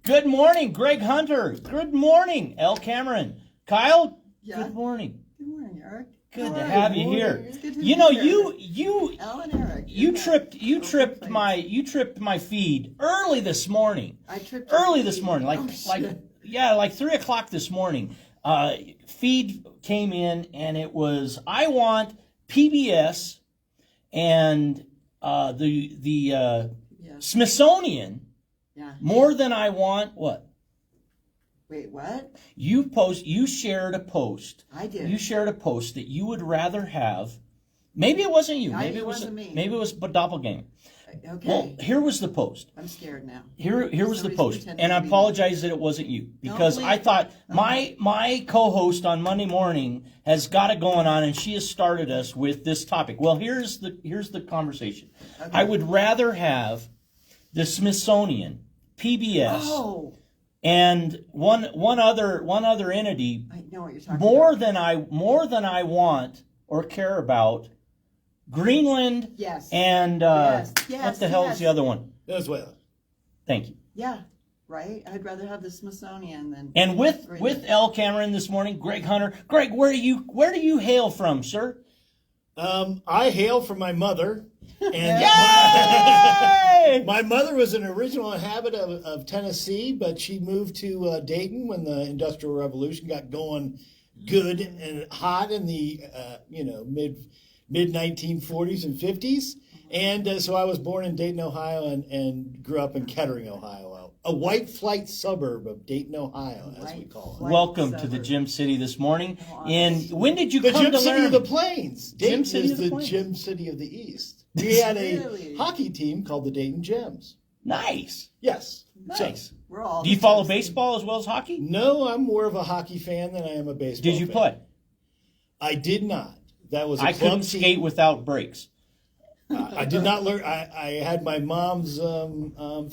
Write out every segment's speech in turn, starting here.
Good morning, Greg Hunter. Good morning, Elle Cameron. Kyle, Yeah. good morning. Good morning, Eric. Good to have you here. It's good to You be know, here. you Al and Eric. you tripped Okay. my feed early this morning. I tripped your Early this feed. morning, Oh, shit. like 3:00 this morning. Feed came in and it was I want PBS and the Yeah. Smithsonian Yeah. more than I want what? Wait, what? You shared a post. I did. You shared a post that you would rather have. Maybe it wasn't you. Maybe it wasn't me. Maybe it was doppelganger. Okay. Well, here was the post. I'm scared now. Here was the Somebody's post, pretending and I to be me. apologize that it wasn't you because believe I it. thought my co-host on Monday morning has got it going on, and she has started us with this topic. Well, here's the conversation. Okay. I would rather have the Smithsonian, PBS, Oh, and one other entity I know what you're talking more about. than I want or care about Greenland Yes. and what the hell is the other one? Venezuela. Thank you. Yeah. Right. I'd rather have the Smithsonian than. And with Greenland. Elle Cameron this morning, Greg Hunter. Greg, where do you hail from, sir? I hail from my mother, and Yay! my mother was an original inhabitant of Tennessee, but she moved to Dayton when the Industrial Revolution got going good and hot in the mid 1940s and 50s. And so I was born in Dayton, Ohio, and grew up in Kettering, Ohio, a white flight suburb of Dayton, Ohio, as we White call it. flight Welcome to the suburb. Gym City this morning. Oh, And honestly. when did you The come Gym to City learn? of the Plains. Gym Dayton City is of the the Plains. Gym City of the East. We had a Really? hockey team called the Dayton Gems. Nice. Yes. Nice. We're all. Do you the follow same. baseball as well as hockey? No, I'm more of a hockey fan than I am a baseball Did you fan. play? I did not. That was a I club couldn't team. skate without breaks. I did not learn. I had my mom's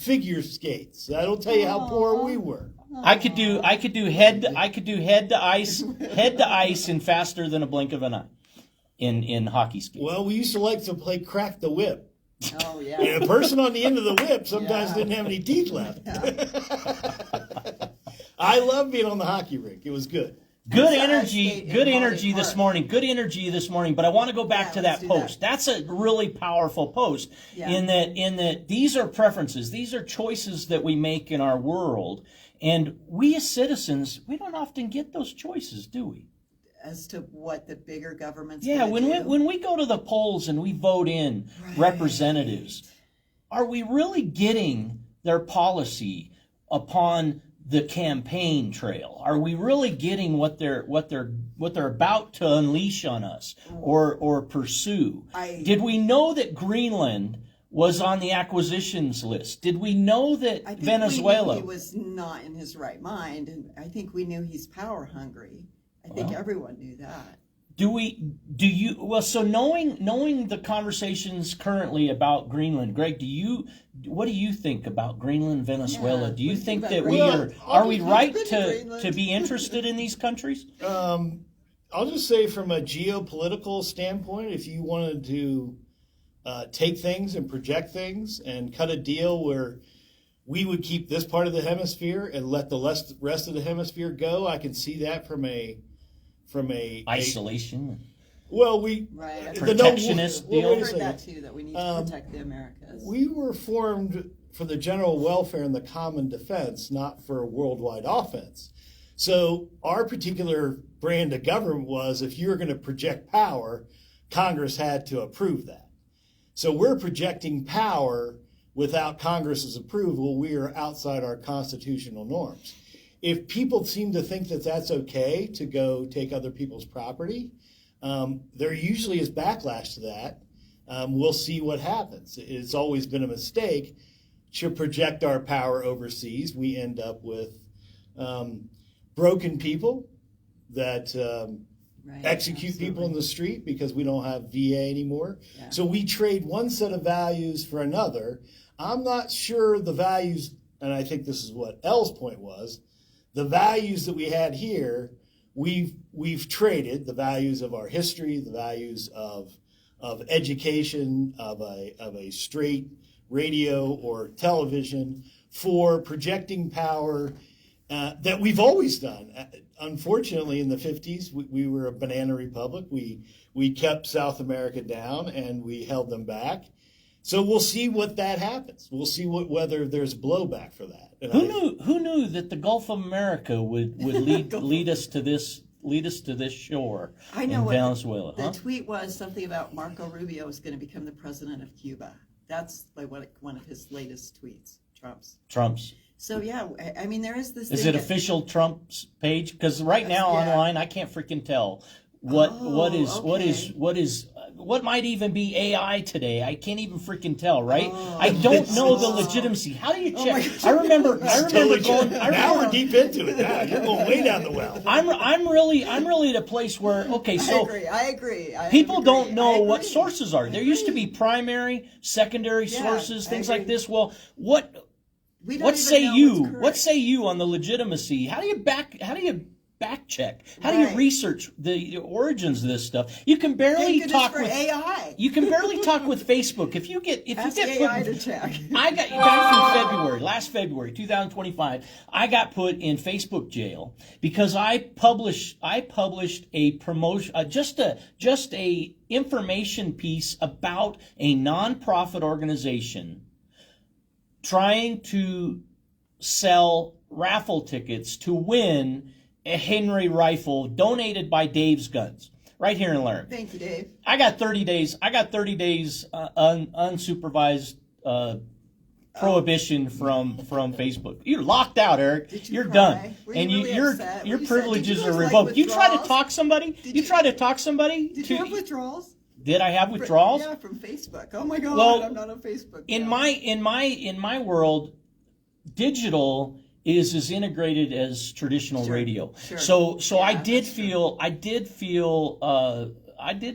figure skates. That'll tell you how poor we were. I could do head to ice and faster than a blink of an eye in hockey skates. Well, we used to like to play crack the whip. Oh yeah. And a person on the end of the whip sometimes Yeah. didn't have any teeth left. I loved being on the hockey rink. It was good. Good So I energy, skate in good Holiday energy this Park. morning. Good energy this morning. But I want to go back Yeah, to let's that do that. post. That's a really powerful post. Yeah. In that these are preferences. These are choices that we make in our world, and we as citizens, we don't often get those choices, do we? As to what the bigger government's. Yeah. gonna do. When we go to the polls and we vote in Right. representatives, are we really getting their policy upon the campaign trail? Are we really getting what they're about to unleash on us or pursue? Did we know that Greenland was on the acquisitions list? Did we know that I think Venezuela? we knew he was not in his right mind, and I think we knew he's power hungry. I think Well. everyone knew that. So knowing the conversations currently about Greenland, Greg, what do you think about Greenland, Venezuela? Yeah, do you what do you think think that about we Greenland? are we Well, right been to Greenland. to be interested in these countries? I'll just say from a geopolitical standpoint, if you wanted to take things and project things and cut a deal where we would keep this part of the hemisphere and let the rest of the hemisphere go, I can see that from a Isolation. well, Right. Protectionist deal? I've wait a heard that second. too, that we need to protect the Americas. We were formed for the general welfare and the common defense, not for worldwide offense. So our particular brand of government was if you were going to project power, Congress had to approve that. So we're projecting power without Congress's approval. We are outside our constitutional norms. If people seem to think that that's okay to go take other people's property, there usually is backlash to that. We'll see what happens. It's always been a mistake to project our power overseas. We end up with broken people that Right, execute people in the street because we don't have VA anymore. Yeah. So we trade one set of values for another. I'm not sure the values, and I think this is what Elle's point was, the values that we had here, we've traded the values of our history, the values of education, of a straight radio or television for projecting power that we've always done. Unfortunately, in the 50s, we were a banana republic. We kept South America down and we held them back. So we'll see what that happens. We'll see whether there's blowback for that. And Who knew that the Gulf of America would lead us to this shore I know in what Venezuela? the tweet was something about Marco Rubio is going to become the president of Cuba. That's like one of his latest tweets, Trump's. So yeah, I mean there is this. Is thing it official Trump's page? Because right now Yeah. online, I can't freaking tell what might even be AI today. I can't even freaking tell, right? I don't know the legitimacy. How do you check? my God. I remember Totally going. true. Now we're deep into it. Now you're going way down the well. I'm really at a place where so I agree. people don't know what sources are. There used to be primary, secondary sources, I things agree. like this. Well, what We don't what even say know you? what's What correct. say you on the legitimacy? How do you back check? How do you Right. research the origins of this stuff? You can barely Thank goodness talk for with AI. You can barely talk with Facebook. If you get Ask put AI to check. I got back in last February, 2025. I got put in Facebook jail because I published a promotion, just a information piece about a nonprofit organization trying to sell raffle tickets to win a Henry rifle donated by Dave's Guns right here in Laramie. Thank you, Dave. I got 30 days unsupervised prohibition from Facebook. You're locked out, Eric. Did you You're cry? done. Were you And really upset? your Were you sad? Did privileges you are guys, like, revoked. You try to withdrawals? talk somebody? Did You you- try to talk somebody? Did you have withdrawals? Did I have withdrawals? Yeah, from Facebook. Oh my God, Well, I'm not on Facebook. In now. my world, digital is as integrated as traditional Sure, radio. sure. So Yeah, I did that's true.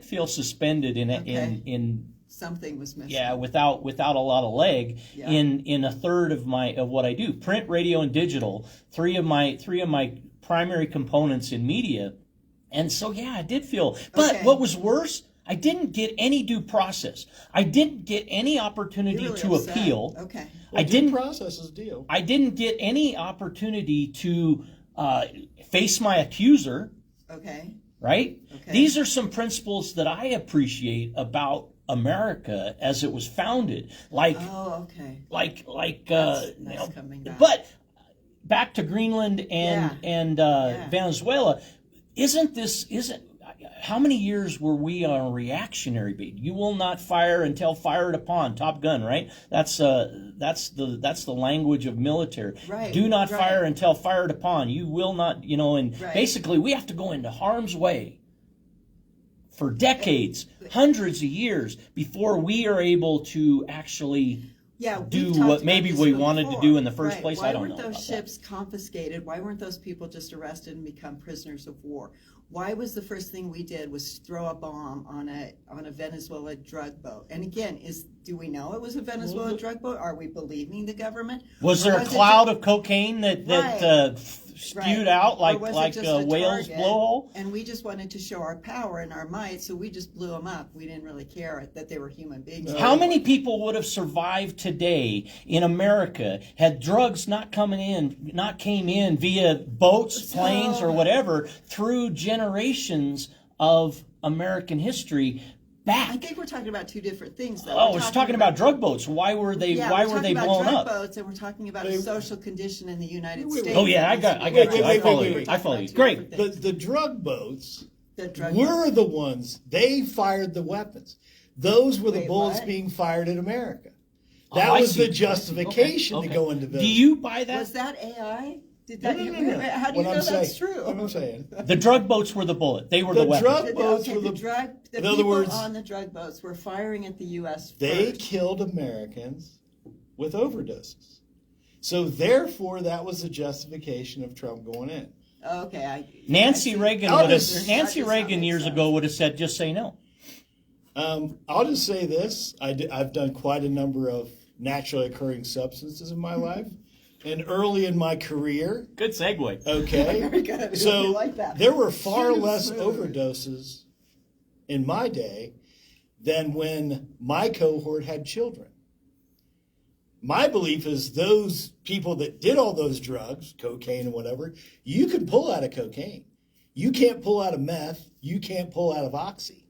feel suspended in Okay. in Something was missing. yeah without a lot of leg Yeah. in a third of what I do. Print, radio, and digital, three of my primary components in media. And so yeah, I did feel, but Okay. what was worse, I didn't get any due process. I didn't get any You're opportunity really to upset. appeal. Okay. I didn't process is deal. I didn't get any opportunity to face my accuser, Okay. right? Okay. These are some principles that I appreciate about America as it was founded. Like Oh, okay. That's coming back. but back to Greenland Yeah. and Yeah. Venezuela, isn't how many years were we on a reactionary beat? You will not fire until fired upon. Top Gun, right? That's the language of military. Right, Do not right. fire until fired upon. You will not, and Right. basically we have to go into harm's way for decades, hundreds of years before we are able to actually Yeah, do we've talked what about maybe this we one wanted to before. do in the first Right. place. Why I don't weren't know those about ships confiscated? Why weren't those people just arrested and become prisoners of war? Why was the first thing we did was throw a bomb on a Venezuela drug boat? And again, do we know it was a Venezuela drug boat? Are we believing the government? Was Or there a was it cloud just- of cocaine that Right. spewed Right. out Or like was it like just a a whale's target, blowhole? And we just wanted to show our power and our might, so we just blew them up. We didn't really care that they were human beings. How many people would have survived today in America had drugs not came in via boats, planes, or whatever through generations of American history I back? think we're talking about two different things, though. Oh, we're talking about drug boats. Why were they Yeah, why we're were they talking blown about drug up? boats, and we're talking about a Wait, social condition in the United wait, States. Oh yeah, I got you. I follow you. wait. I follow you. Two Great. different things. The drug boats The drug were boats. the ones, they fired the weapons. Those were the Wait, bullets what? being fired at America. Oh, That I was see. the justification Okay. to go into Do Venezuela. you buy that? Was that AI? Did No, that? no, no, no. How do you What know I'm that's saying, true? What I'm saying. The drug boats were the bullet. They were the The weapon. drug boats were the the. drug. The in other people words, on the drug boats were firing at the U.S. they first. killed Americans with overdoses. So therefore, that was the justification of Trump going in. Okay, Nancy I see. Reagan I'll would have. just- Nancy that does not Reagan make years sense. ago would have said, "Just say no." I'll just say this: I've done quite a number of naturally occurring substances in my life, and early in my career. Good segue. Okay, Very good. So I like that. there were far Smooth, less smooth. overdoses in my day than when my cohort had children. my belief is those people that did all those drugs, cocaine and whatever, you can pull out of cocaine. You can't pull out of meth. You can't pull out of oxy.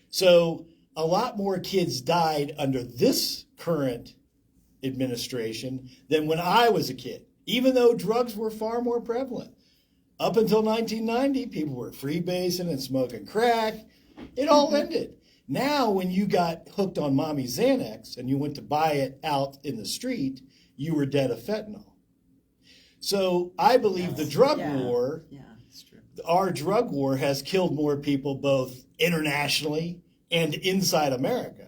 So a lot more kids died under this current administration than when I was a kid, even though drugs were far more prevalent. Up until 1990, people were freebasing and smoking crack. It all ended. Now, when you got hooked on Mommy Xanax and you went to buy it out in the street, you were dead of fentanyl. So I believe the drug war, it's true. our drug war has killed more people both internationally and inside America.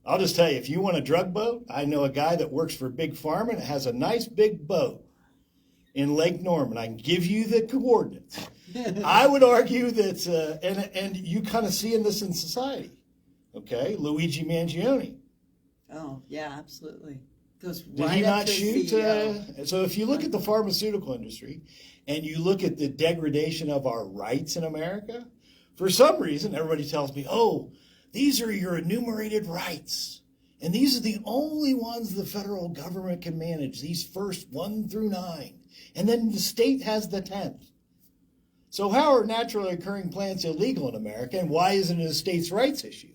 I'll just tell you, if you want a drug boat, I know a guy that works for Big Pharma and has a nice big boat in Lake Norman. I can give you the coordinates. I would argue that, and you kind of seeing this in society, okay? Luigi Mangione. Oh, yeah, absolutely. Goes Did right he up not to shoot? CEO. So if you look at the pharmaceutical industry and you look at the degradation of our rights in America, for some reason, everybody tells me, oh, these are your enumerated rights. And these are the only ones the federal government can manage, these first 1 through 9. And then the state has the 10th. So how are naturally occurring plants illegal in America, and why isn't it a states' rights issue?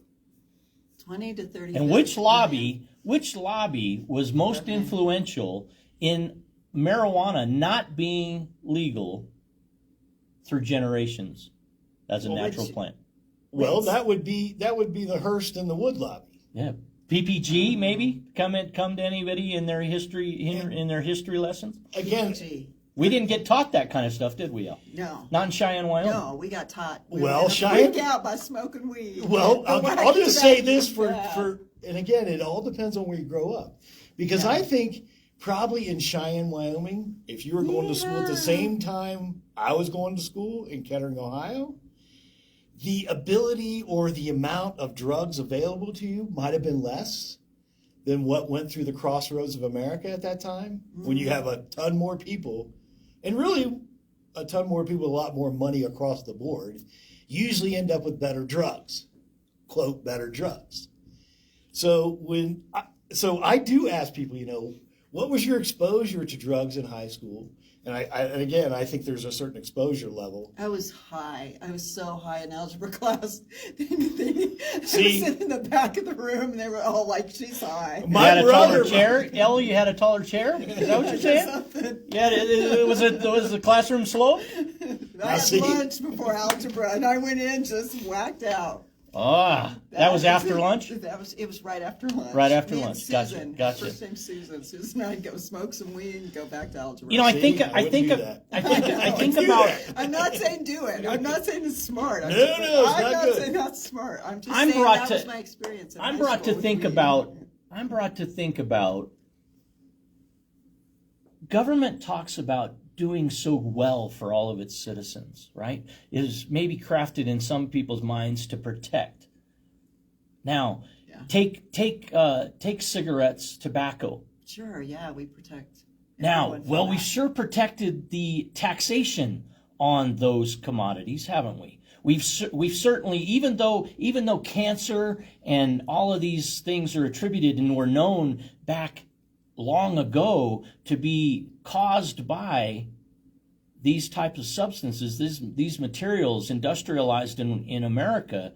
20 to 30. And which lobby was most influential in marijuana not being legal through generations as a natural plant? Well, that would be the Hearst and the Wood lobby. Yeah. PPG maybe come to anybody in their history in their history lessons? Again, Gee, We didn't get taught that kind of stuff, did we, Al? no. Not in Cheyenne, Wyoming. No, we got taught. We Well, were gonna Cheyenne- freak out by smoking weed. well, The I'll wacky just say tobacco. this Yeah. for and again, it all depends on where you grow up. Because I think probably in Cheyenne, Wyoming, if you were going to school at the same time I was going to school in Kettering, Ohio, the ability or the amount of drugs available to you might have been less than what went through the crossroads of America at that time, when you have a ton more people, and really a ton more people, a lot more money across the board, usually end up with better drugs, quote, better drugs. So I do ask people, what was your exposure to drugs in high school? And again, I think there's a certain exposure level. I was high. I was so high in algebra class. I was See? sitting in the back of the room, and they were all like, "She's high." You My had a brother, taller chair? Ellie, you had a taller chair? Is that what you're saying? Something. Yeah, was the classroom slow? I had see. lunch before algebra, and I went in just whacked out. That was after lunch? It was right after lunch. Right after Me and lunch. Gotcha, Susan, gotcha. First name Susan. Susan and I'd go smoke some weed and go back to algebra. You know, I See, think I wouldn't do that. I think do about that. I'm not saying do it. I'm not saying it's smart. No, it's I'm not not good. saying that's smart. I'm just I'm saying brought that was to- my experience. In I'm high brought school to with think weed. about government talks about doing so well for all of its citizens, right? Is maybe crafted in some people's minds to protect. Now, take cigarettes, tobacco. Sure, yeah, we protect. Now, everyone from well, we've that. sure protected the taxation on those commodities, haven't we? We've certainly, even though cancer and all of these things are attributed and were known back long ago to be caused by these types of substances, these materials industrialized in America,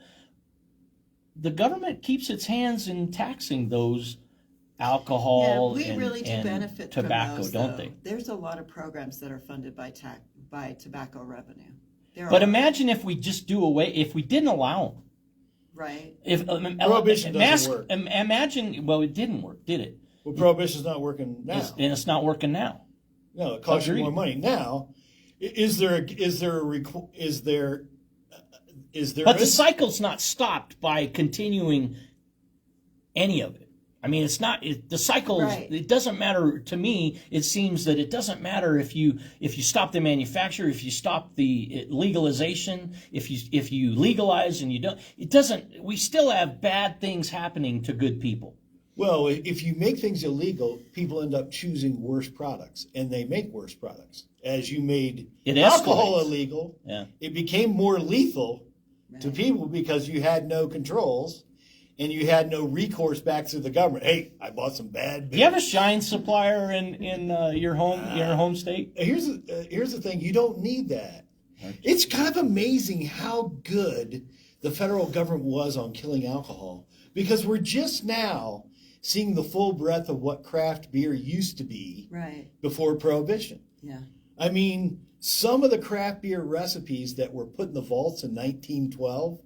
the government keeps its hands in taxing those alcohol we really do and benefit tobacco, from those, don't though. they? There's a lot of programs that are funded by tobacco revenue. But imagine if we just if we didn't allow them. Right. If Prohibition doesn't work. Imagine, well, it didn't work, did it? Well, prohibition's not working now. And it's not working now. No, it costs you Agreed. more money now. Is there? But the cycle's not stopped by continuing any of it. I mean, it's not the cycle. Right. It doesn't matter to me. It seems that it doesn't matter if you stop the manufacture, if you stop the legalization, if you legalize and you don't. It doesn't. We still have bad things happening to good people. Well, if you make things illegal, people end up choosing worse products, and they make worse products. As you made alcohol escalates. illegal, Yeah. it became more lethal to people because you had no controls, and you had no recourse back to the government. Hey, I bought some bad. Do you have a shine supplier in your home state? Here's the thing: you don't need that. It's kind of amazing how good the federal government was on killing alcohol, because we're just now seeing the full breadth of what craft beer used to be Right. before Prohibition. Yeah. I mean, some of the craft beer recipes that were put in the vaults in 1912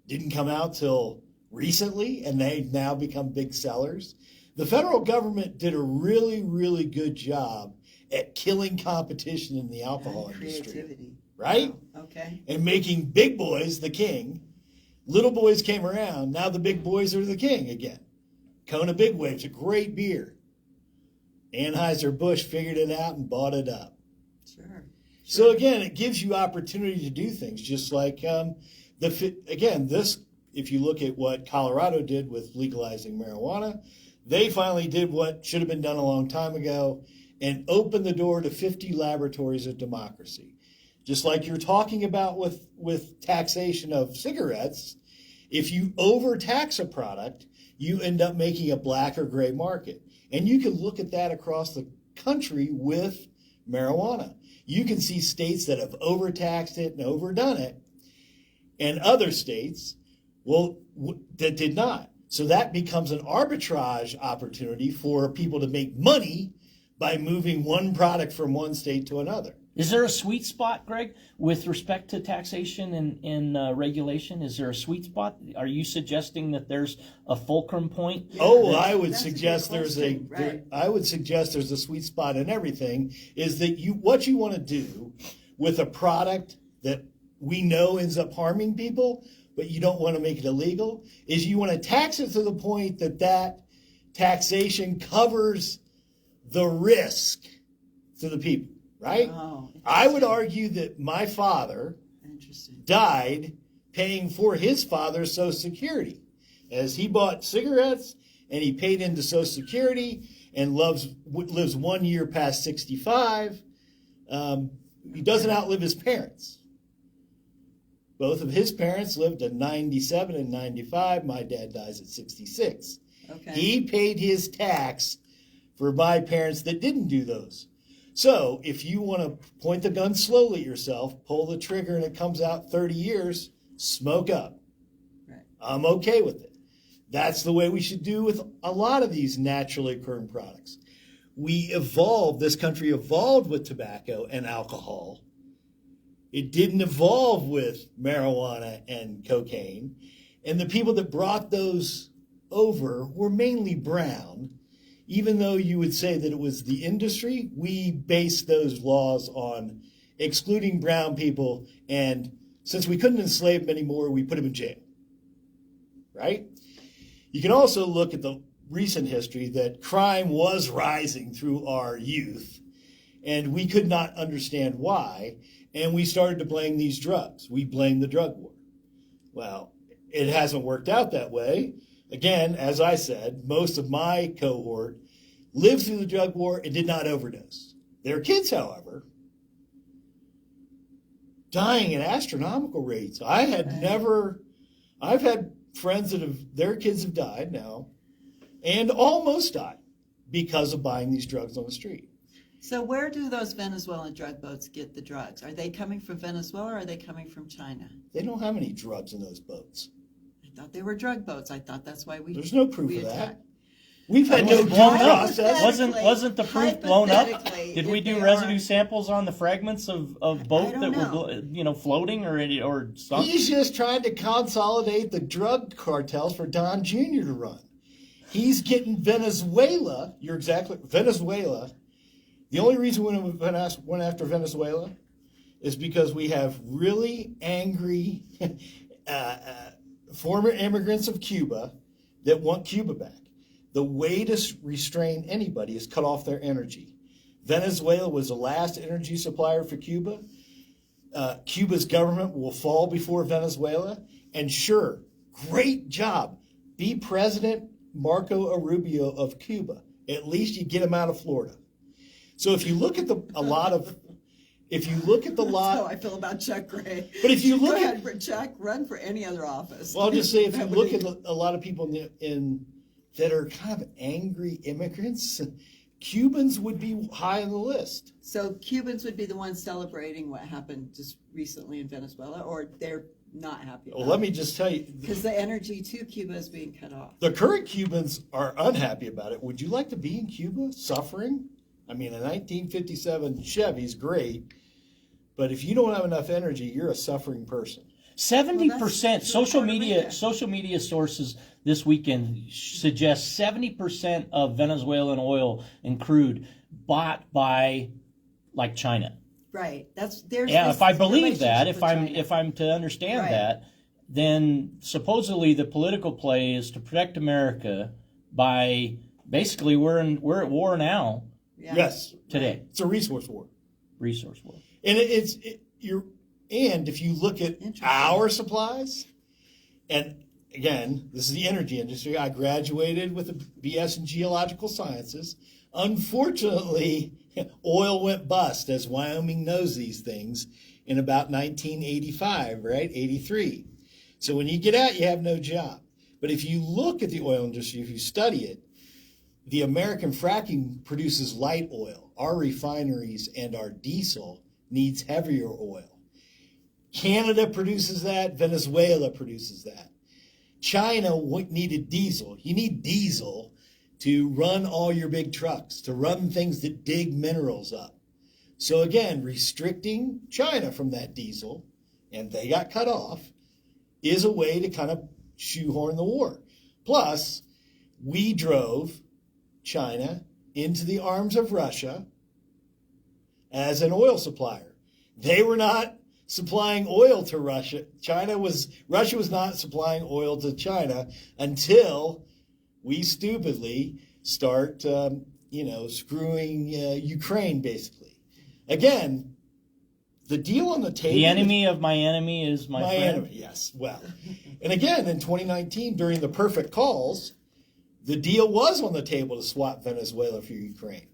didn't come out till recently, and they've now become big sellers. The federal government did a really, really good job at killing competition in the alcohol industry, Creativity. right? Wow. Okay. And making big boys the king. Little boys came around. Now the big boys are the king again. Kona Big Wave's a great beer. Anheuser-Busch figured it out and bought it up. Sure. So again, it gives you opportunity to do things, just like this. If you look at what Colorado did with legalizing marijuana, they finally did what should have been done a long time ago and opened the door to 50 laboratories of democracy. Just like you're talking about with taxation of cigarettes, if you overtax a product, you end up making a black or gray market. And you can look at that across the country with marijuana. You can see states that have overtaxed it and overdone it, and other states, that did not. So that becomes an arbitrage opportunity for people to make money by moving one product from one state to another. Is there a sweet spot, Greg, with respect to taxation and regulation? Is there a sweet spot? Are you suggesting that there's a fulcrum point? Oh, I would That's a good suggest question, right. I would suggest there's a sweet spot in everything. Is that what you want to do with a product that we know ends up harming people, but you don't want to make it illegal, is you want to tax it to the point that taxation covers the risk to the people, right? Oh, I would argue that my father interesting. died paying for his father's Social Security, as he bought cigarettes and he paid into Social Security and lives 1 year past 65. He doesn't outlive his parents. Both of his parents lived at 97 and 95. My dad dies at 66. Okay. He paid his tax for my parents that didn't do those. So if you want to point the gun slowly at yourself, pull the trigger, and it comes out 30 years, smoke up. Right. I'm okay with it. That's the way we should do with a lot of these naturally occurring products. This country evolved with tobacco and alcohol. It didn't evolve with marijuana and cocaine. And the people that brought those over were mainly brown. Even though you would say that it was the industry, we based those laws on excluding brown people. And since we couldn't enslave them anymore, we put them in jail. Right? You can also look at the recent history that crime was rising through our youth, and we could not understand why. And we started to blame these drugs. We blamed the drug war. Well, it hasn't worked out that way. Again, as I said, most of my cohort lived through the drug war and did not overdose. Their kids, however, dying at astronomical rates. I've had friends their kids have died now and almost died because of buying these drugs on the street. So where do those Venezuelan drug boats get the drugs? Are they coming from Venezuela or are they coming from China? They don't have any drugs in those boats. I thought they were drug boats. I thought that's why There's no proof we of that. attacked. We've had no due blown up. process. Wasn't the proof blown up? Hypothetically, Did we if do they residue are- samples on the fragments of boat don't that know. were floating or sunk? He's just trying to consolidate the drug cartels for Don Jr. to run. He's getting Venezuela. Venezuela. The only reason we went after Venezuela is because we have really angry former immigrants of Cuba that want Cuba back. The way to restrain anybody is cut off their energy. Venezuela was the last energy supplier for Cuba. Cuba's government will fall before Venezuela. And sure, great job. Be President Marco Rubio of Cuba. At least you get him out of Florida. So if you look at a lot of if you look at the That's how lot, I feel about Chuck Gray. but if you Go look at, ahead, Chuck, run for any other office. well, I'll just say, if you That look would at a lot of people in that are kind of angry immigrants, Cubans would be high on the list. So Cubans would be the ones celebrating what happened just recently in Venezuela, or they're not happy Well, about let me just tell you, because the energy to Cuba is being cut off. the current Cubans are unhappy about it. Would you like to be in Cuba suffering? I mean, a 1957 Chevy's great, but if you don't have enough energy, you're a suffering person. 70% Well, that's social media sources this weekend suggest 70% of Venezuelan oil and crude bought by like China. Right. There's Yeah, this if I believe that, relationship with if I'm to understand Right. that, then supposedly the political play is to protect America by basically we're at war now Yeah. Yes, today, it's a resource war. resource war. And and if you look at Interesting. our supplies, and again, this is the energy industry. I graduated with a BS in geological sciences. Unfortunately, oil went bust, as Wyoming knows these things, in about 1985, right? 83. So when you get out, you have no job. But if you look at the oil industry, if you study it, the American fracking produces light oil. Our refineries and our diesel needs heavier oil. Canada produces that. Venezuela produces that. China needed diesel. You need diesel to run all your big trucks, to run things that dig minerals up. So again, restricting China from that diesel, and they got cut off, is a way to kind of shoehorn the war. Plus, we drove China into the arms of Russia as an oil supplier. They were not supplying oil to Russia. Russia was not supplying oil to China until we stupidly start, screwing Ukraine, basically. Again, the deal on the table. The enemy of my enemy is my friend. enemy, yes. Well, and again, in 2019, during the perfect calls, the deal was on the table to swap Venezuela for Ukraine.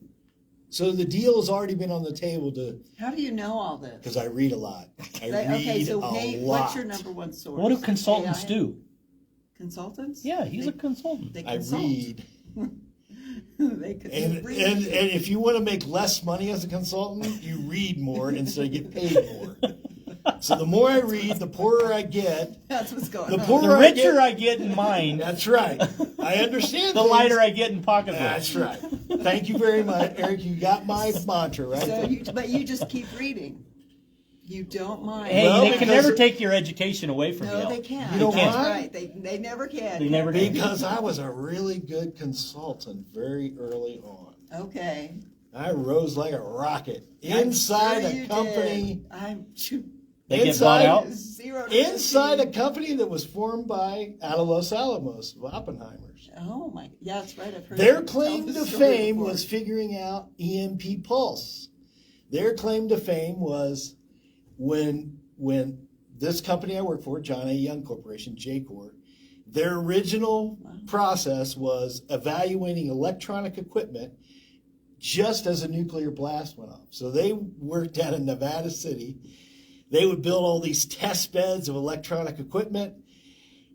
So the deal has already been on the table How do you know all this? because I read a lot. I read Okay, so a lot. what's your number one source? What do consultants AI? do? Consultants? Yeah, he's a consultant. They I consult. read. They could And read. if you want to make less money as a consultant, you read more and so you get paid more. So the more I read, the poorer I get. That's what's going The on. poorer The richer I get in mind, That's right. I understand. the things. lighter I get in pocketbook. That's right. Thank you very much, Eric. You got my mantra right So there. but you just keep reading. You don't mind. Hey, Well, they can because- never take your education away from you. No, they can't. You know That's why? right. They never can. They never can do. Because I was a really good consultant very early on. Okay. I rose like a rocket I'm inside sure a you company. did. I'm sure. They get bought out. 0 to Inside a 15. company that was formed by out of Los Alamos, of Oppenheimer's. Oh my! Yeah, that's right. I've heard. Their you claim tell to this story fame before. was figuring out EMP pulse. Their claim to fame was when this company I work for, John A. Young Corporation, JCOR, their original process was evaluating electronic equipment just as a nuclear blast went off. So they worked down in Nevada City. They would build all these test beds of electronic equipment.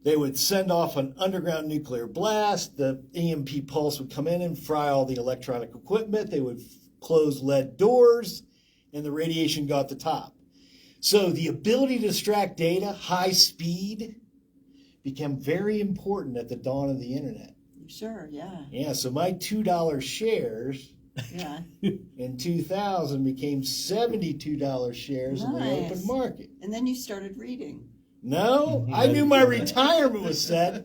They would send off an underground nuclear blast. The EMP pulse would come in and fry all the electronic equipment. They would close lead doors, and the radiation got the top. So the ability to extract data, high speed, became very important at the dawn of the internet. Sure. Yeah. Yeah, so my $2 shares Yeah. in 2000 became $72 shares in the Nice. open market. And then you started reading. No, I knew my retirement was set.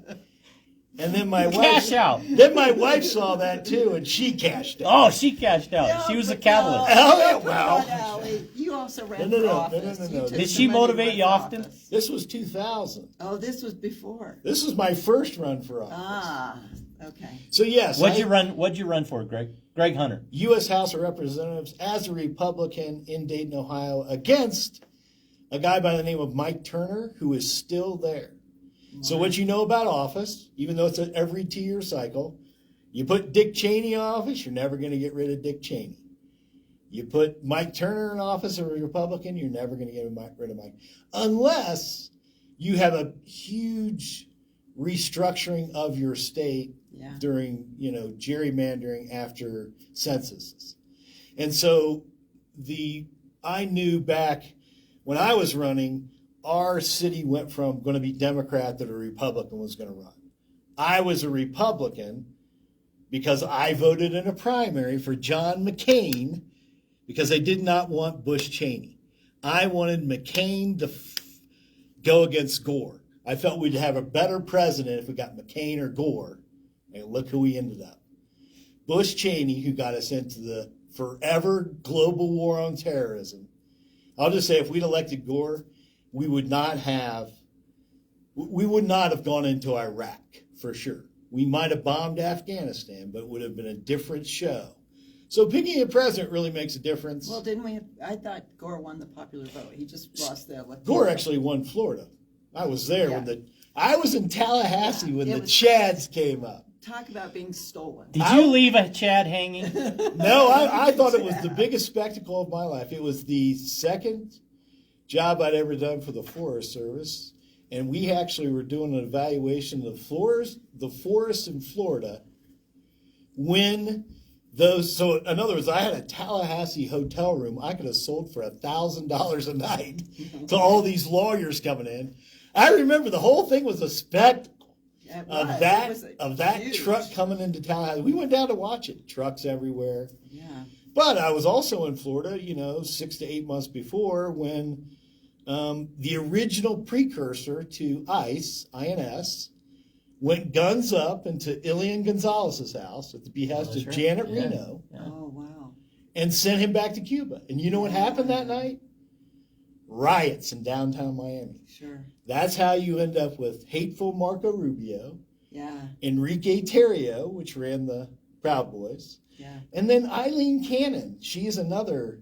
And then my Cash wife, out. Then my wife saw that too, and she cashed out. Oh, she cashed out. She was a capitalist. Oh, yeah, Come well. on, Allie. You also ran No, for no, office. no. You took Did some she money motivate and you ran for often? office. This was 2000. Oh, this was before. This was my first run for office. Ah. Okay. So yes, What'd you run for, Greg? Greg Hunter. U.S. House of Representatives as a Republican in Dayton, Ohio, against a guy by the name of Mike Turner, who is still there. So what you know about office, even though it's an every 2-year cycle, you put Dick Cheney in office, you're never going to get rid of Dick Cheney. You put Mike Turner in office as a Republican, you're never going to get rid of Mike. Unless you have a huge restructuring of your state Yeah. during, gerrymandering after censuses. And so I knew back when I was running, our city went from going to be Democrat that a Republican was going to run. I was a Republican because I voted in a primary for John McCain because I did not want Bush Cheney. I wanted McCain to go against Gore. I felt we'd have a better president if we got McCain or Gore. And look who we ended up. Bush Cheney, who got us into the forever global war on terrorism. I'll just say if we'd elected Gore, we would not have gone into Iraq, for sure. We might have bombed Afghanistan, but it would have been a different show. So picking a president really makes a difference. Well, didn't we? I thought Gore won the popular vote. He just lost the electoral Gore vote. actually won Florida. I was there Yeah. I was in Tallahassee when it the was- Chads came up. Talk about being stolen. Did you leave a Chad hanging? No, I thought it was the biggest spectacle of my life. It was the second job I'd ever done for the Forest Service, and we actually were doing an evaluation of the forests in Florida when those. So in other words, I had a Tallahassee hotel room I could have sold for $1,000 a night to all these lawyers coming in. I remember the whole thing was a spectacle. It Of was. that It was huge. truck coming into Tallahassee. We went down to watch it. Trucks everywhere. Yeah. But I was also in Florida, 6 to 8 months before when the original precursor to INS, went guns up into Ilian Gonzalez's house at the behest of Janet Yeah. Reno Yeah. Oh wow. and sent him back to Cuba. And you know what happened that night? Riots in downtown Miami. Sure. That's how you end up with hateful Marco Rubio, Yeah. Enrique Tarrio, which ran the Proud Boys, Yeah. and then Eileen Cannon. She's another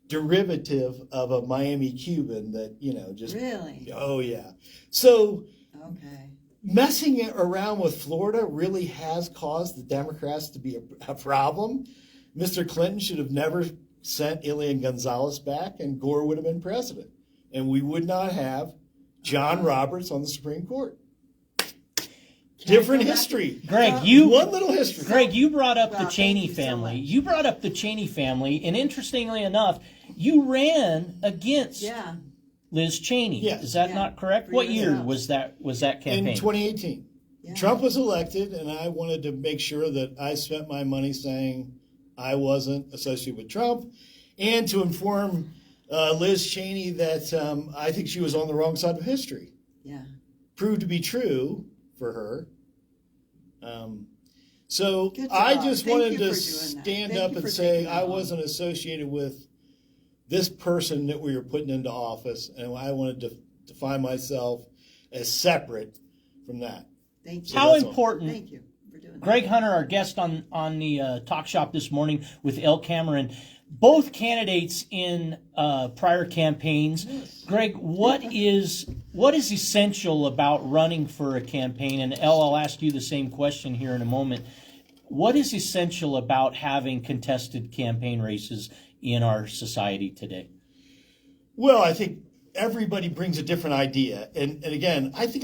derivative of a Miami Cuban that, just... Really? Oh, yeah. So Okay. messing it around with Florida really has caused the Democrats to be a problem. Mr. Clinton should have never sent Ilian Gonzalez back, and Gore would have been president. And we would not have John Roberts on the Supreme Court. Different history. Greg, One little history. Greg, you brought up the Well, Cheney thank you so family. much. You brought up the Cheney family, and interestingly enough, you ran against Yeah. Liz Cheney. Yes. Is that Yeah. not correct? For What year yourself. was that campaign? In 2018. Yeah. Trump was elected, and I wanted to make sure that I spent my money saying I wasn't associated with Trump, and to inform Liz Cheney that I think she was on the wrong side of history. Yeah. Proved to be true for her. So Good I job. just Thank wanted you to for doing that. stand Thank up you and for say taking that I on. wasn't associated with this person that we were putting into office, and I wanted to define myself as separate from that. Thank you. So How that's all. important, Thank you for doing that. Greg Hunter, our guest on the Talk Shop this morning with El Cameron, both candidates in prior campaigns. Greg, what is essential about running for a campaign? And El, I'll ask you the same question here in a moment. What is essential about having contested campaign races in our society today? Well, I think everybody brings a different idea, and again, I think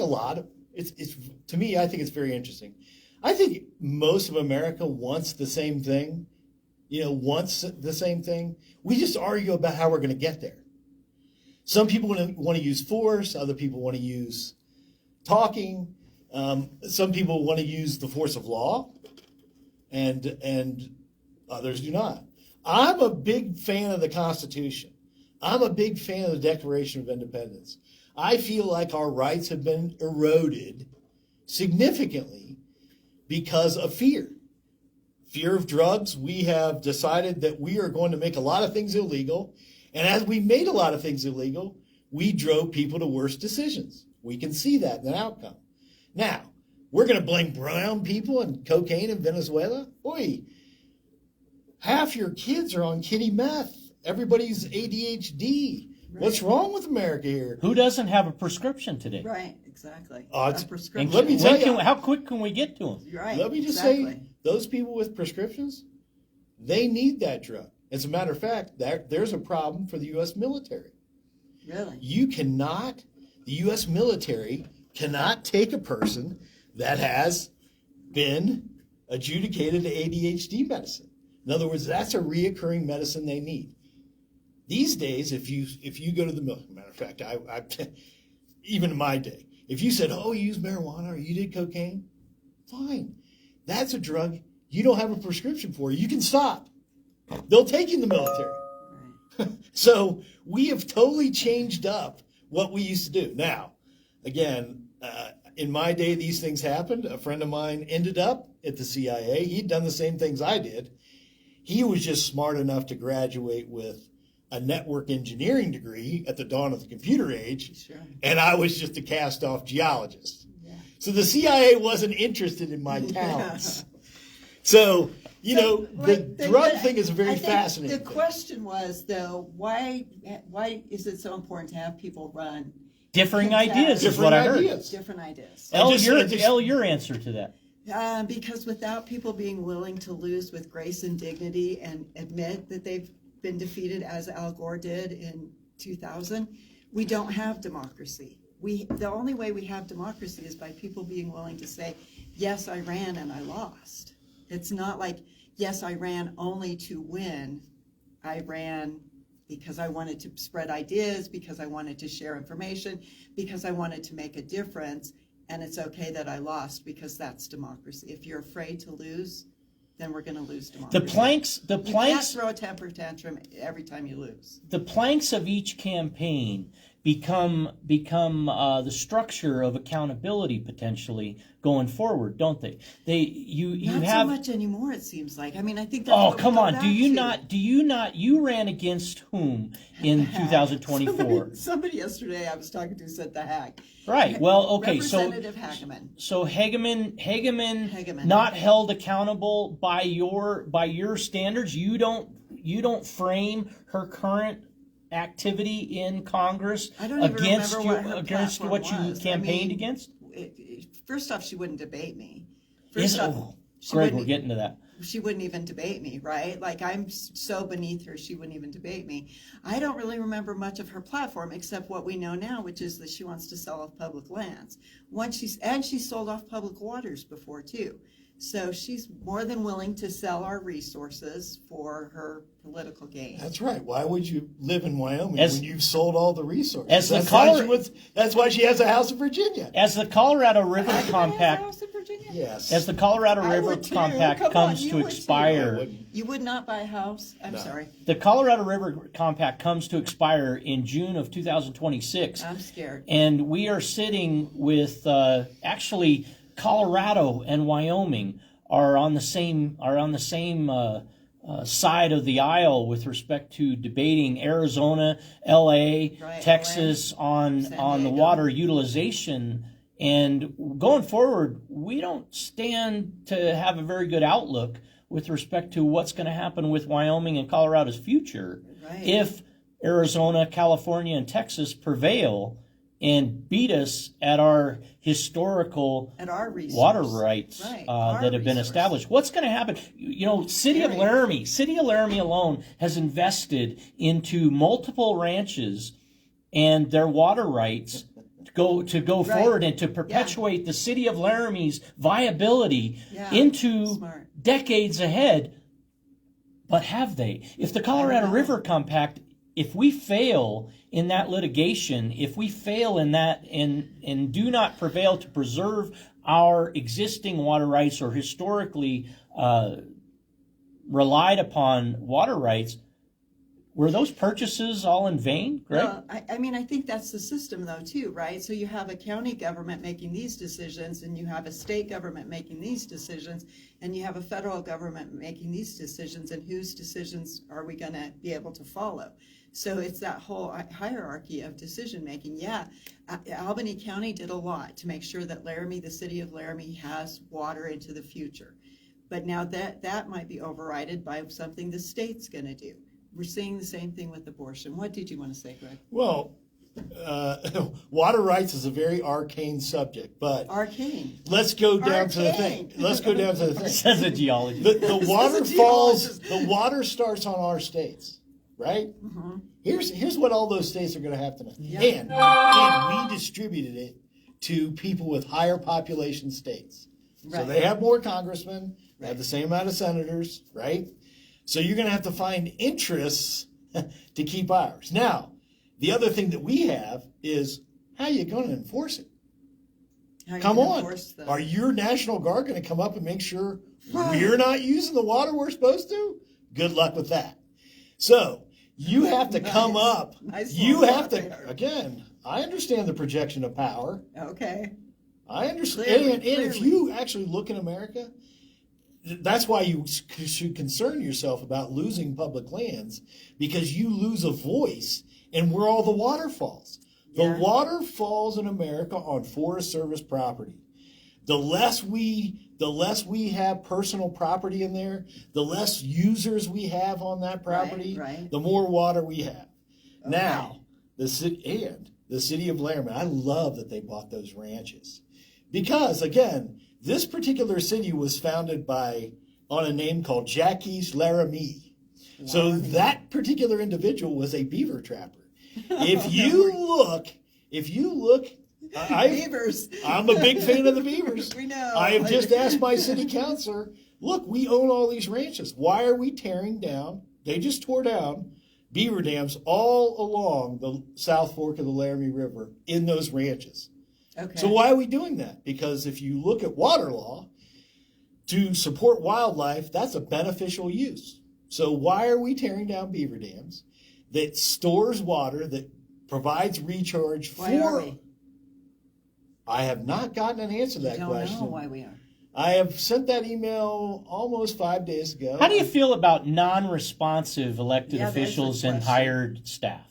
it's to me, I think it's very interesting. I think most of America wants the same thing. Wants the same thing. We just argue about how we're going to get there. Some people want to use force. Other people want to use talking. Some people want to use the force of law, and others do not. I'm a big fan of the Constitution. I'm a big fan of the Declaration of Independence. I feel like our rights have been eroded significantly because of fear. Fear of drugs. We have decided that we are going to make a lot of things illegal. And as we made a lot of things illegal, we drove people to worse decisions. We can see that in the outcome. Now, we're going to blame brown people and cocaine in Venezuela? Boy, half your kids are on kitty meth. Everybody's ADHD. Right. What's wrong with America here? Who doesn't have a prescription today? Right. Exactly. It's- A prescription. And Let me tell you- how quick can we get to them? Right. Let me just exactly. say, those people with prescriptions, they need that drug. As a matter of fact, there's a problem for the U.S. military. Really? The U.S. military cannot take a person that has been adjudicated to ADHD medicine. In other words, that's a reoccurring medicine they need. These days, if you go to the military, matter of fact, I even in my day, if you said, "Oh, you use marijuana or you did cocaine," fine, that's a drug you don't have a prescription for. You can stop. They'll take you in the military. Right. So we have totally changed up what we used to do. Now, again, in my day, these things happened. A friend of mine ended up at the CIA. He'd done the same things I did. He was just smart enough to graduate with a network engineering degree at the dawn of the computer age. Sure. And I was just a cast-off geologist. Yeah. So the CIA wasn't interested in my talents. So, the drug thing is a very fascinating The thing. question was, though, why is it so important to have people run Differing Exactly. ideas is Different what I heard. ideas. different ideas? Your answer to that. Because without people being willing to lose with grace and dignity and admit that they've been defeated, as Al Gore did in 2000, we don't have democracy. The only way we have democracy is by people being willing to say, yes, I ran and I lost. It's not like, yes, I ran only to win. I ran because I wanted to spread ideas, because I wanted to share information, because I wanted to make a difference. And it's okay that I lost, because that's democracy. If you're afraid to lose, then we're going to lose democracy. The You can't planks throw a temper tantrum every time you lose. the planks of each campaign become the structure of accountability potentially going forward, don't they? You Not have so much anymore, it seems like. I mean, I think that's oh what we come go on! back Do you to. not? You ran against whom in 2024? Somebody yesterday I was talking to said the hack. Right. Well, okay. Representative Hageman. So Hageman, not okay. held accountable by your standards. You don't frame her current activity in Congress I don't even against remember what her against platform what you was. campaigned I mean, against. First off, she wouldn't debate me. Is First it? off, Oh, she Greg, wouldn't- we're getting to that. she wouldn't even debate me, right? Like, I'm so beneath her, she wouldn't even debate me. I don't really remember much of her platform except what we know now, which is that she wants to sell off public lands. She sold off public waters before too. So she's more than willing to sell our resources for her political gain. That's right. Why would you live in Wyoming As- when you've sold all the resources? as the That's why she has a house in Virginia. As the Colorado River Have a Compact, house in Virginia? Yes. as the Colorado I River would too. Compact Come on, comes you to would too. I expire, wouldn't. You would not buy a house? I'm No. sorry. the Colorado River Compact comes to expire in June of 2026. I'm scared. And we are sitting with actually Colorado and Wyoming are on the same side of the aisle with respect to debating Arizona, LA, Right, Texas on San the Diego. water utilization. And going forward, we don't stand to have a very good outlook with respect to what's going to happen with Wyoming and Colorado's future Right. if Arizona, California, and Texas prevail and beat us at our historical At our resource. water rights Right, our that have been resource. established. What's going to happen? City of Laramie alone has invested into multiple ranches and their water rights to go Right. forward and to perpetuate the city of Laramie's viability Yeah, into smart. decades ahead. But have they? If the Colorado know. River Compact, if we fail in that litigation, if we fail in that and do not prevail to preserve our existing water rights or historically relied upon water rights, were those purchases all in vain, Greg? Well, I mean, I think that's the system, though, too, right? So you have a county government making these decisions, and you have a state government making these decisions, and you have a federal government making these decisions, and whose decisions are we going to be able to follow? So it's that whole hierarchy of decision making. Yeah, Albany County did a lot to make sure that Laramie, the city of Laramie, has water into the future. But now that might be overridden by something the state's going to do. We're seeing the same thing with abortion. What did you want to say, Greg? Well, water rights is a very arcane subject, but Arcane. let's go down to the thing. Arcane. Let's go down to the thing. Says a geologist. The water Says a falls. geologist. The water starts on our states, right? Here's what all those states are going to have to know. And we distributed it to people with higher population states. So Right. they have more congressmen. They have the same amount of senators, right? So you're going to have to find interests to keep ours. Now, the other thing that we have is how are you going to enforce it? How are you Come gonna on. enforce the- Are your National Guard going to come up and make sure we're not using the water we're supposed to? Good luck with that. So you have to come Nice. up. Nice You little have thought to, there. again, I understand the projection of power. Okay. I understand. Clearly, And if clearly. you actually look in America, that's why you should concern yourself about losing public lands, because you lose a voice and where all the water falls. Yeah. The water falls in America on Forest Service property. The less we have personal property in there, the less users we have on that property, right. the more water we have. Okay. Now, the city of Laramie, I love that they bought those ranches. Because again, this particular city was founded on a name called Jacques Laramie. So that particular individual was a beaver trapper. If you look, Beavers. I'm a big fan of the beavers. We know. I have just asked my city councilor, look, we own all these ranches. Why are we tearing down? They just tore down beaver dams all along the South Fork of the Laramie River in those ranches. Okay. So why are we doing that? Because if you look at water law, to support wildlife, that's a beneficial use. So why are we tearing down beaver dams that stores water, that provides recharge Why are for... we? I have not gotten an answer to I that don't question. know why we are. I have sent that email almost 5 days ago. How do you feel about non-responsive elected Yeah, that's the officials and question. hired staff?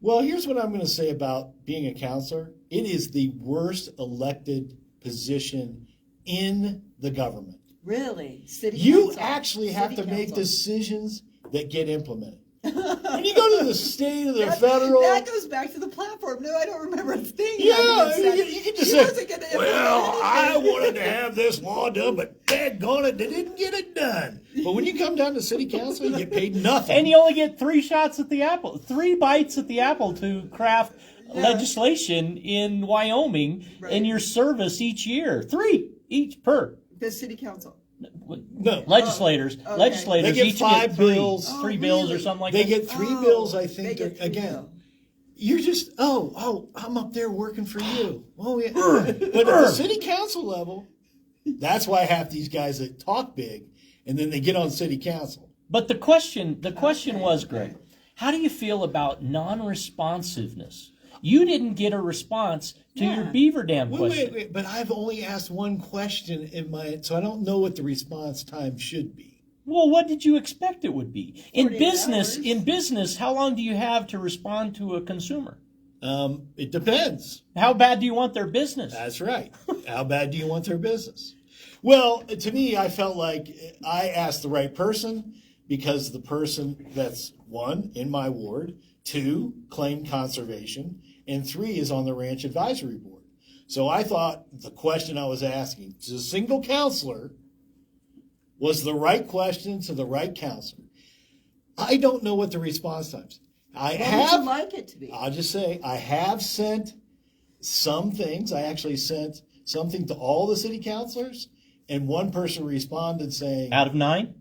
Well, here's what I'm going to say about being a counselor. It is the worst elected position in the government. Really? City You council. actually have City to make council. decisions that get implemented. When you go to the state or the federal, That goes back to the platform. No, I don't remember a thing. yeah, I even said. you can just She say, wasn't gonna implement well, I anything." wanted to have this law done, but daggone it, they didn't get it done. But when you come down to city council, you get paid nothing. And you only get 3 shots at the apple, 3 bites at the apple to craft legislation in Wyoming Right. in your service each year. 3 each per. The city council. No. Legislators, okay. legislators They get each 5 get 3, bills. three Oh, bills or really? something like They that. get 3 bills, I They think. get three Again, bills. you're just, I'm up there working for you. Oh, yeah. But at the city council level, that's why half these guys that talk big, and then they get on city council. But the question Okay, was, okay. Greg, how do you feel about non-responsiveness? You didn't get a response to your Yeah. beaver dam Wait, question. wait, but I've only asked one question so I don't know what the response time should be. Well, what did you expect it would be? 48 hours. In business, how long do you have to respond to a consumer? It depends. How bad do you want their business? That's right. How bad do you want their business? Well, to me, I felt like I asked the right person because the person that's 1, in my ward, 2, claimed conservation, and 3 is on the ranch advisory board. So I thought the question I was asking to a single counselor was the right question to the right counselor. I don't know what the response times. What would you like it to be? I'll just say I have sent some things. I actually sent something to all the city councilors, and one person responded saying, Out of 9?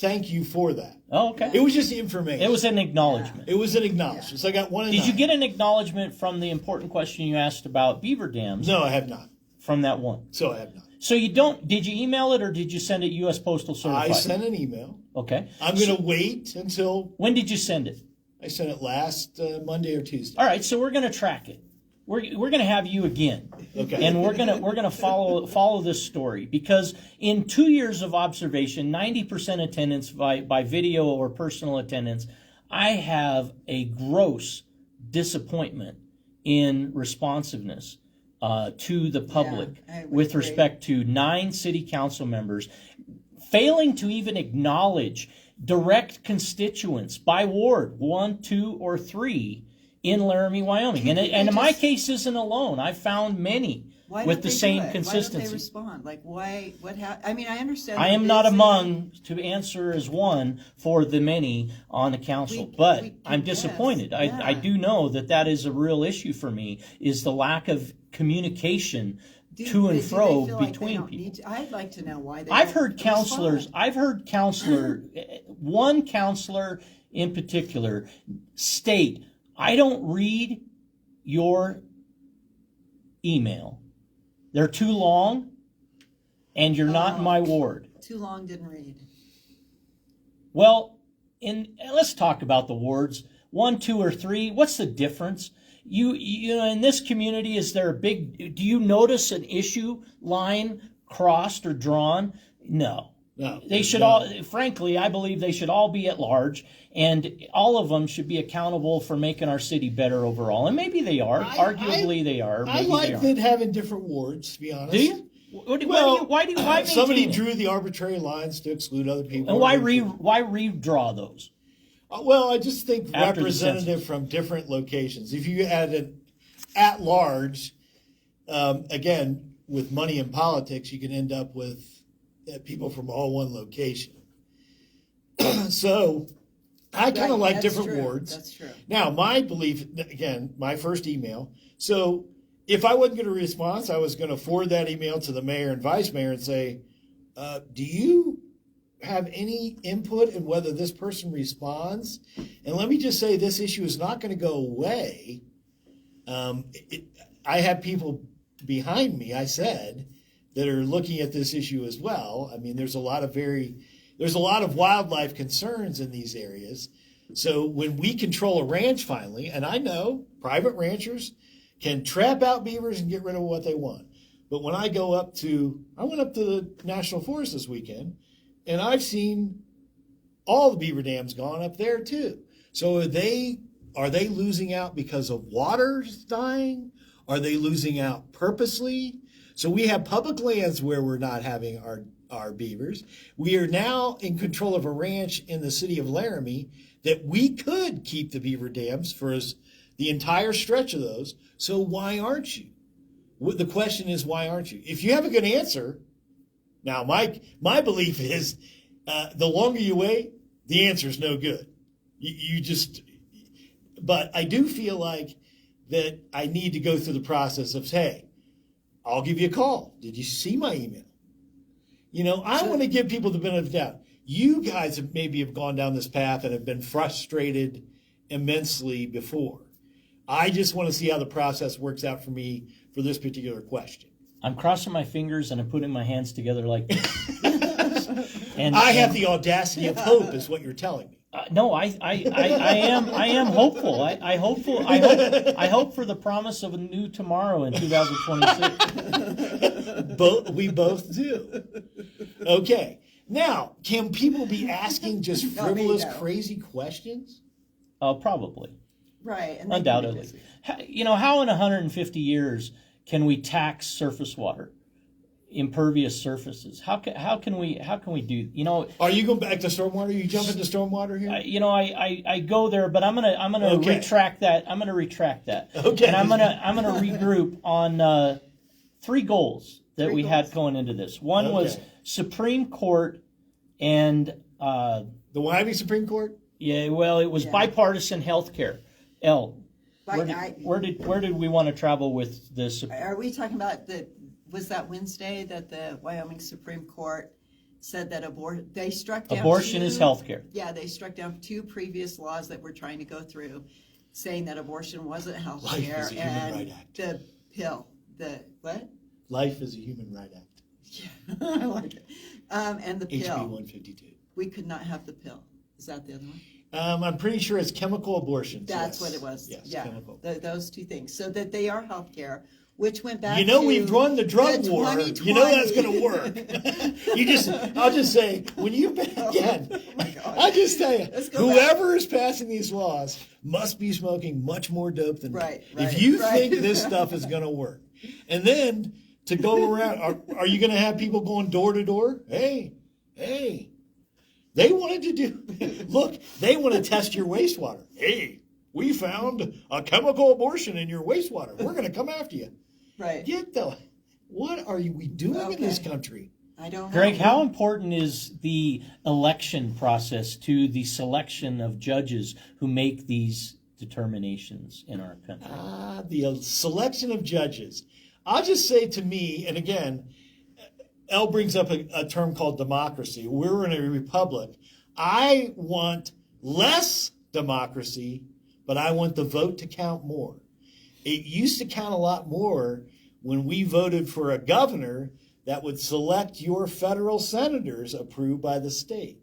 "Thank you for that." Oh, okay. It was just information. It was an acknowledgement. It was an acknowledgement. So I got 1 and Did you 9. get an acknowledgement from the important question you asked about beaver dams No, I have not. from that one? So I have not. So you don't, did you email it or did you send it U.S. Postal Certified? I sent an email. Okay. I'm going to wait until When did you send it? I sent it last Monday or Tuesday. All right, so we're going to track it. We're going to have you again. Okay. And we're going to follow this story because in 2 years of observation, 90% attendance by video or personal attendance, I have a gross disappointment in responsiveness to the public I would with agree. respect to 9 city council members failing to even acknowledge direct constituents by ward 1, 2, or 3 in Laramie, Wyoming. And, They and my just- case isn't alone. I've found many Why with don't the they same do it? consistency. Why don't they respond? Like, why? What happened? I mean, I understand. I they're am not busy. among to answer as one for the many on the council, We but can I'm guess, disappointed. yeah. I do know that is a real issue for me, is the lack of communication to and Do fro they feel like they between don't people. need to- I'd like to know why they. I've don't heard counselors, respond. one counselor in particular state, I don't read your email. They're too long and you're not in my ward. Too long, didn't read. Well, let's talk about the wards. 1, 2, or 3. What's the difference? You know, in this community, is there a big? Do you notice an issue line crossed or drawn? No. No, They should no. all. Frankly, I believe they should all be at large, and all of them should be accountable for making our city better overall. And maybe they are. Arguably, they are. I Maybe like they aren't. that having different wards, to be honest. Do you? Why somebody maintain it? drew the arbitrary lines to exclude other people. And why redraw those? Well, I just think After the representative from different locations. If you had an at large, again, with money in politics, you can end up with people from all one location. So I kind of like That's different true. wards. That's true. Now, my belief, again, my first email. So if I wasn't going to respond, I was going to forward that email to the mayor and vice mayor and say, do you have any input in whether this person responds? And let me just say, this issue is not going to go away. I have people behind me, I said, that are looking at this issue as well. I mean, there's a lot of wildlife concerns in these areas. So when we control a ranch finally, and I know private ranchers can trap out beavers and get rid of what they want. But when I went up to the National Forest this weekend, and I've seen all the beaver dams gone up there too. So are they losing out because of water's dying? Are they losing out purposely? So we have public lands where we're not having our beavers. We are now in control of a ranch in the city of Laramie that we could keep the beaver dams for the entire stretch of those. So why aren't you? The question is, why aren't you? If you have a good answer, now my belief is the longer you wait, the answer is no good. But I do feel like that I need to go through the process of, hey, I'll give you a call. Did you see my email? You know, I want to give people the benefit of the doubt. You guys have gone down this path and have been frustrated immensely before. I just want to see how the process works out for me for this particular question. I'm crossing my fingers and I'm putting my hands together like this. And I have the audacity of hope, is what you're telling me. No, I am hopeful. I hope for the promise of a new tomorrow in 2026. We both do. Okay. Now, can people be asking just frivolous, crazy questions? Probably. Right. And Undoubtedly. You know, how in 150 years can we tax surface water, impervious surfaces? How can we do? You know, are you going back to stormwater? You jump into stormwater here? I go there, but I'm gonna Okay. retract that. I'm gonna retract that. Okay. And I'm gonna regroup on 3 goals that we had going into this. One was Supreme Court and the Wyoming Supreme Court. yeah, well, it was bipartisan health care. Where did we want to travel with this? Are we talking about was that Wednesday that the Wyoming Supreme Court said that they struck down Abortion is health care. Yeah, they struck down 2 previous laws that we're trying to go through, saying that abortion wasn't health Life care, is a human and right act. the pill, what? Life is a human right act. Yeah, I like it. And the HB pill. 152. We could not have the pill. Is that the other one? I'm pretty sure it's chemical abortions. That's yes. what it was. Yes, yeah, chemical. Those 2 things. So that they are health care, which went back. You know, to we've won the drug war. 2020. You know that's going to work. I'll just say, when you again, I just tell you, Let's go whoever is passing these laws must be smoking much more dope than me. Right, If you right. think this stuff is going to work, and then to go around, are you going to have people going door to door? Hey, they wanted to do. Look, they want to test your wastewater. Hey, We found a chemical abortion in your wastewater. We're going to come after you. Right. What are we doing in this country? I don't know. Greg, how important is the election process to the selection of judges who make these determinations in our country? The selection of judges. I'll just say to me, and again, Elle brings up a term called democracy. We're in a republic. I want less democracy, but I want the vote to count more. It used to count a lot more when we voted for a governor that would select your federal senators approved by the state.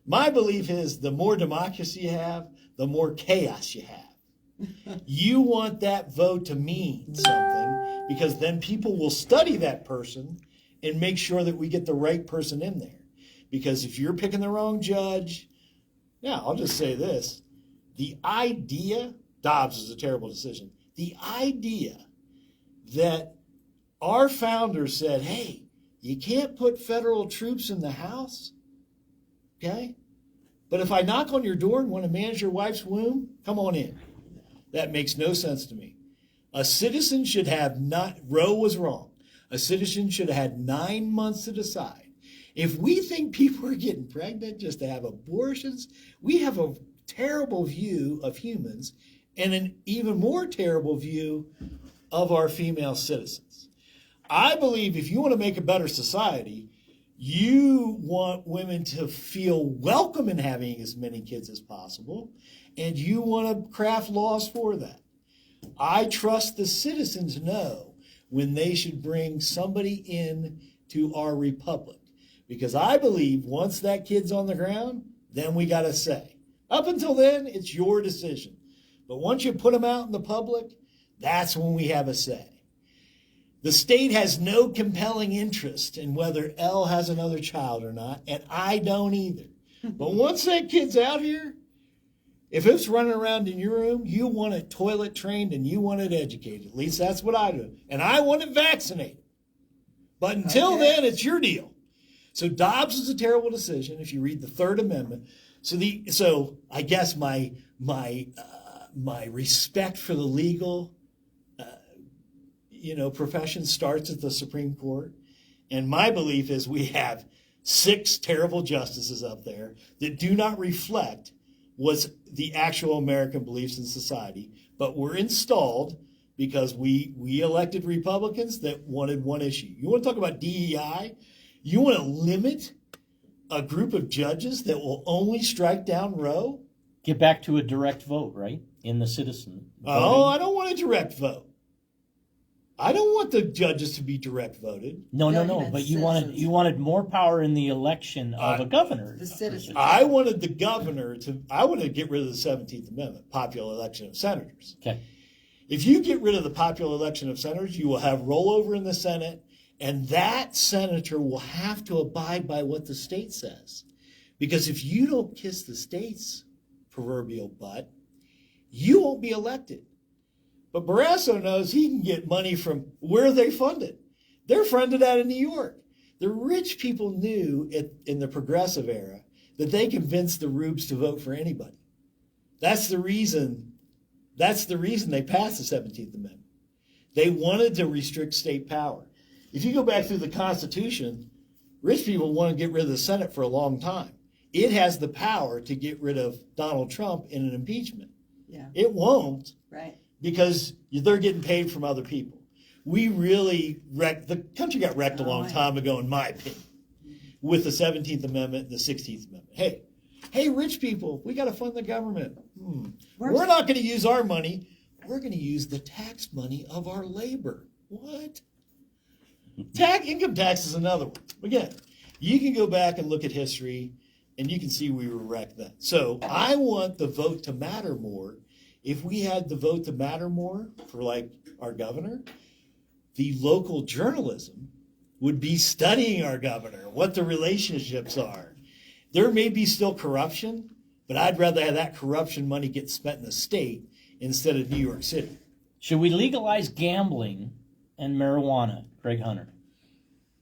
My belief is the more democracy you have, the more chaos you have. You want that vote to mean something because then people will study that person and make sure that we get the right person in there. Because if you're picking the wrong judge, yeah, I'll just say this. The idea, Dobbs is a terrible decision. The idea that our founders said, hey, you can't put federal troops in the house, okay? But if I knock on your door and want to manage your wife's womb, come on in. That makes no sense to me. A citizen should have not, Roe was wrong. A citizen should have had 9 months to decide. If we think people are getting pregnant just to have abortions, we have a terrible view of humans and an even more terrible view of our female citizens. I believe if you want to make a better society, you want women to feel welcome in having as many kids as possible, and you want to craft laws for that. I trust the citizens know when they should bring somebody in to our republic. Because I believe once that kid's on the ground, then we got to say. Up until then, it's your decision. But once you put them out in the public, that's when we have a say. The state has no compelling interest in whether Elle has another child or not, and I don't either. But once that kid's out here, if it's running around in your room, you want it toilet trained and you want it educated. At least that's what I do. And I want it vaccinated. But until then, it's your deal. So Dobbs is a terrible decision if you read the Third Amendment. So I guess my respect for the legal profession starts at the Supreme Court. And my belief is we have 6 terrible justices up there that do not reflect what's the actual American beliefs in society, but were installed because we elected Republicans that wanted one issue. You want to talk about DEI? You want to limit a group of judges that will only strike down Roe? Get back to a direct vote, right? In the citizen. Oh, I don't want a direct vote. I don't want the judges to be direct voted. No. But you wanted more power in the election of a governor. The citizens. I wanted the governor I wanted to get rid of the 17th Amendment, popular election of senators. Okay. If you get rid of the popular election of senators, you will have rollover in the Senate, and that senator will have to abide by what the state says. Because if you don't kiss the state's proverbial butt, you won't be elected. But Barrasso knows he can get money from where they funded. They're funded out of New York. The rich people knew in the progressive era that they convinced the rubes to vote for anybody. That's the reason they passed the 17th Amendment. They wanted to restrict state power. If you go back through the Constitution, rich people want to get rid of the Senate for a long time. It has the power to get rid of Donald Trump in an impeachment. Yeah. It won't. Right. Because they're getting paid from other people. We really the country got wrecked a long time ago, in my opinion, with the 17th Amendment and the 16th Amendment. Hey, rich people, we got to fund the government. We're not going to use our money. We're going to use the tax money of our labor. What? Income tax is another one. Again, you can go back and look at history, and you can see we were wrecked then. So I want the vote to matter more. If we had the vote to matter more for, like, our governor, the local journalism would be studying our governor, what the relationships are. There may be still corruption, but I'd rather have that corruption money get spent in the state instead of New York City. Should we legalize gambling and marijuana, Greg Hunter?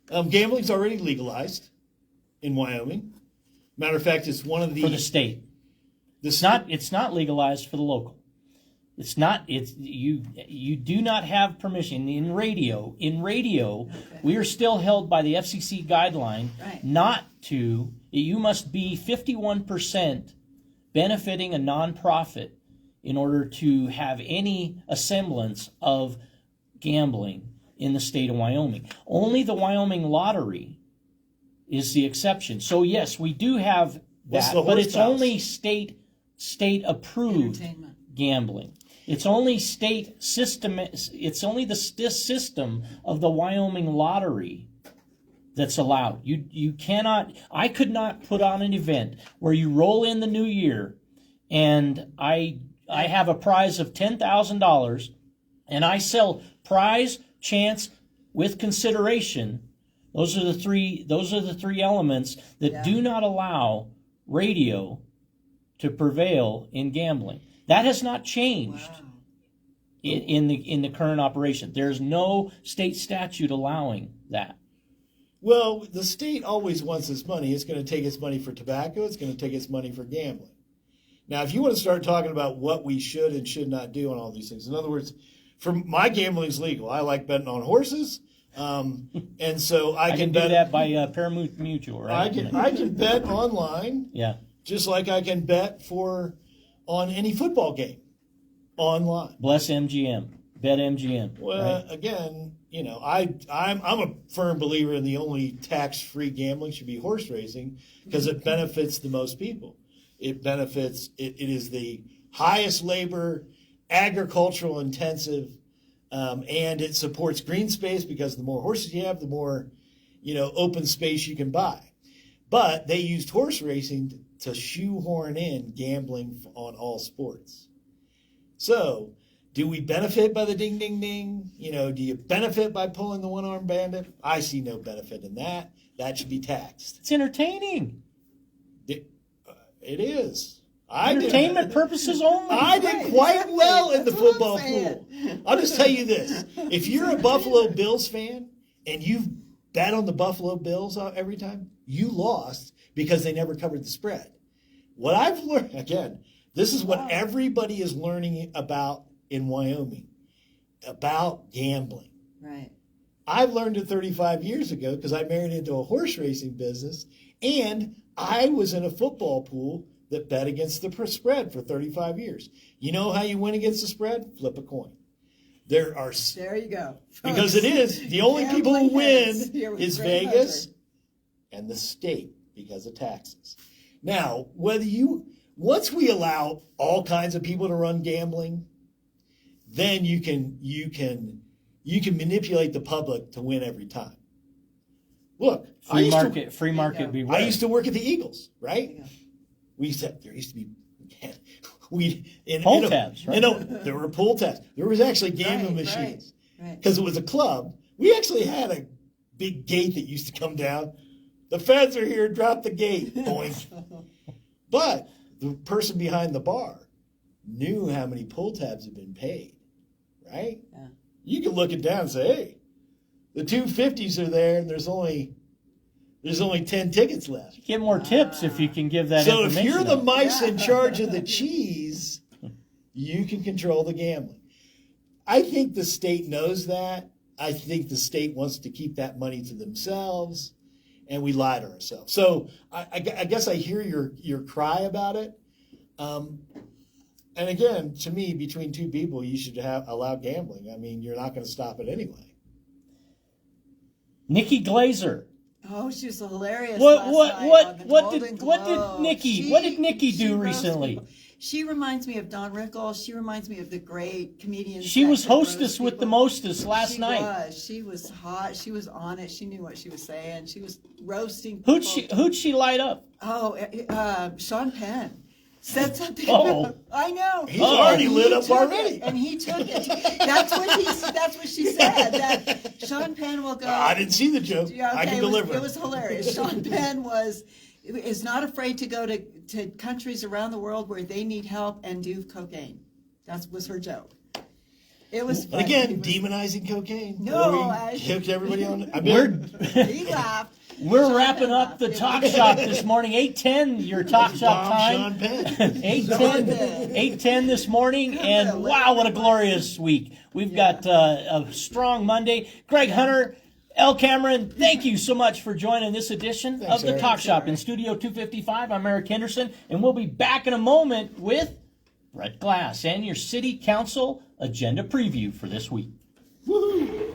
Gambling's already legalized in Wyoming. Matter of fact, it's one of the... For the state. It's not legalized for the local. It's not. It's you. You do not have permission in radio. We are still held by the FCC guideline Right. not to. You must be 51% benefiting a nonprofit in order to have any semblance of gambling in the state of Wyoming. Only the Wyoming Lottery is the exception. So yes, we do have What's that, the but it's horse house? only state approved Entertainment. gambling. It's only state system. It's only the system of the Wyoming Lottery that's allowed. You cannot. I could not put on an event where you roll in the new year, and I have a prize of $10,000, and I sell prize, chance, with consideration. Those are the three elements that do not allow radio to prevail in gambling. That has not changed Wow. in the current operation. There's no state statute allowing that. Well, the state always wants its money. It's going to take its money for tobacco. It's going to take its money for gambling. Now, if you want to start talking about what we should and should not do on all these things, in other words, for my gambling's legal. I like betting on horses, and so I can bet do that by Paramount Mutual, right? I can bet online, Yeah. just like I can bet on any football game online. Bless MGM. Bet MGM. Well, right? again, I'm a firm believer in the only tax-free gambling should be horse racing because it benefits the most people. It benefits. It is the highest labor, agricultural intensive, and it supports green space because the more horses you have, the more open space you can buy. But they used horse racing to shoehorn in gambling on all sports. So, do we benefit by the ding, ding, ding? Do you benefit by pulling the one-armed bandit? I see no benefit in that. That should be taxed. It's entertaining. It is. Entertainment purposes only. I did quite well in the That's what I'm football saying. pool. I'll just tell you this. If you're a Buffalo Bills fan and you've bet on the Buffalo Bills every time, you lost because they never covered the spread. What I've learned, again, this is what everybody is learning about in Wyoming, about gambling. Right. I've learned it 35 years ago because I married into a horse racing business, and I was in a football pool that bet against the spread for 35 years. You know how you win against the spread? Flip a coin. There you go. because it is the only people who Gambling win heads here with is Ray Vegas Hunter. and the state because of taxes. Now, once we allow all kinds of people to run gambling, then you can manipulate the public to win every time. Look, Free market beware. I used to work at the Eagles, right? There used to be Pull tabs, right? There were pull tabs. There was actually gambling Right, machines right. because it was a club. We actually had a big gate that used to come down. The feds are here. Drop the gate. Boink. But the person behind the bar knew how many pull tabs had been paid, right? Yeah. You can look it down and say, hey, the 250s are there, and there's only 10 tickets left. Get more tips if you can give that So information. if you're the out. mice in charge of the cheese, you can control the gambling. I think the state knows that. I think the state wants to keep that money to themselves, and we lie to ourselves. So I guess I hear your cry about it. And again, to me, between two people, you should allow gambling. I mean, you're not going to stop it anyway. Nikki Glazer. Oh, she was hilarious. What What did Nikki do recently? She reminds me of Don Rickles. She reminds me of the great comedians. She that was could roast hostess with the people. mostest last night. She was hot. She was on it. She knew what she was saying. She was roasting. Who'd she light up? Oh, Sean Penn said something. Uh-oh. I know. He's already lit up took already. it, and he took it. That's what she said. That Sean Penn will go. I didn't see the joke. Yeah, I can it deliver. It was hilarious. Sean Penn is not afraid to go to countries around the world where they need help and do cocaine. That was her joke. It was And funny. again, demonizing cocaine. No, Where we I- kicked everybody on. He laughed. We're wrapping up the Talk Shop this morning. 8:10, your Talk Shop Bomb time. Sean Penn. 8:10 this morning, and wow, what a glorious week. We've got a strong Monday. Greg Hunter, El Cameron, thank you so much for joining this edition of the Eric. Talk Shop. In Studio 255, I'm Eric Henderson, and we'll be back in a moment with Brett Glass and your City Council agenda preview for this week. Woohoo!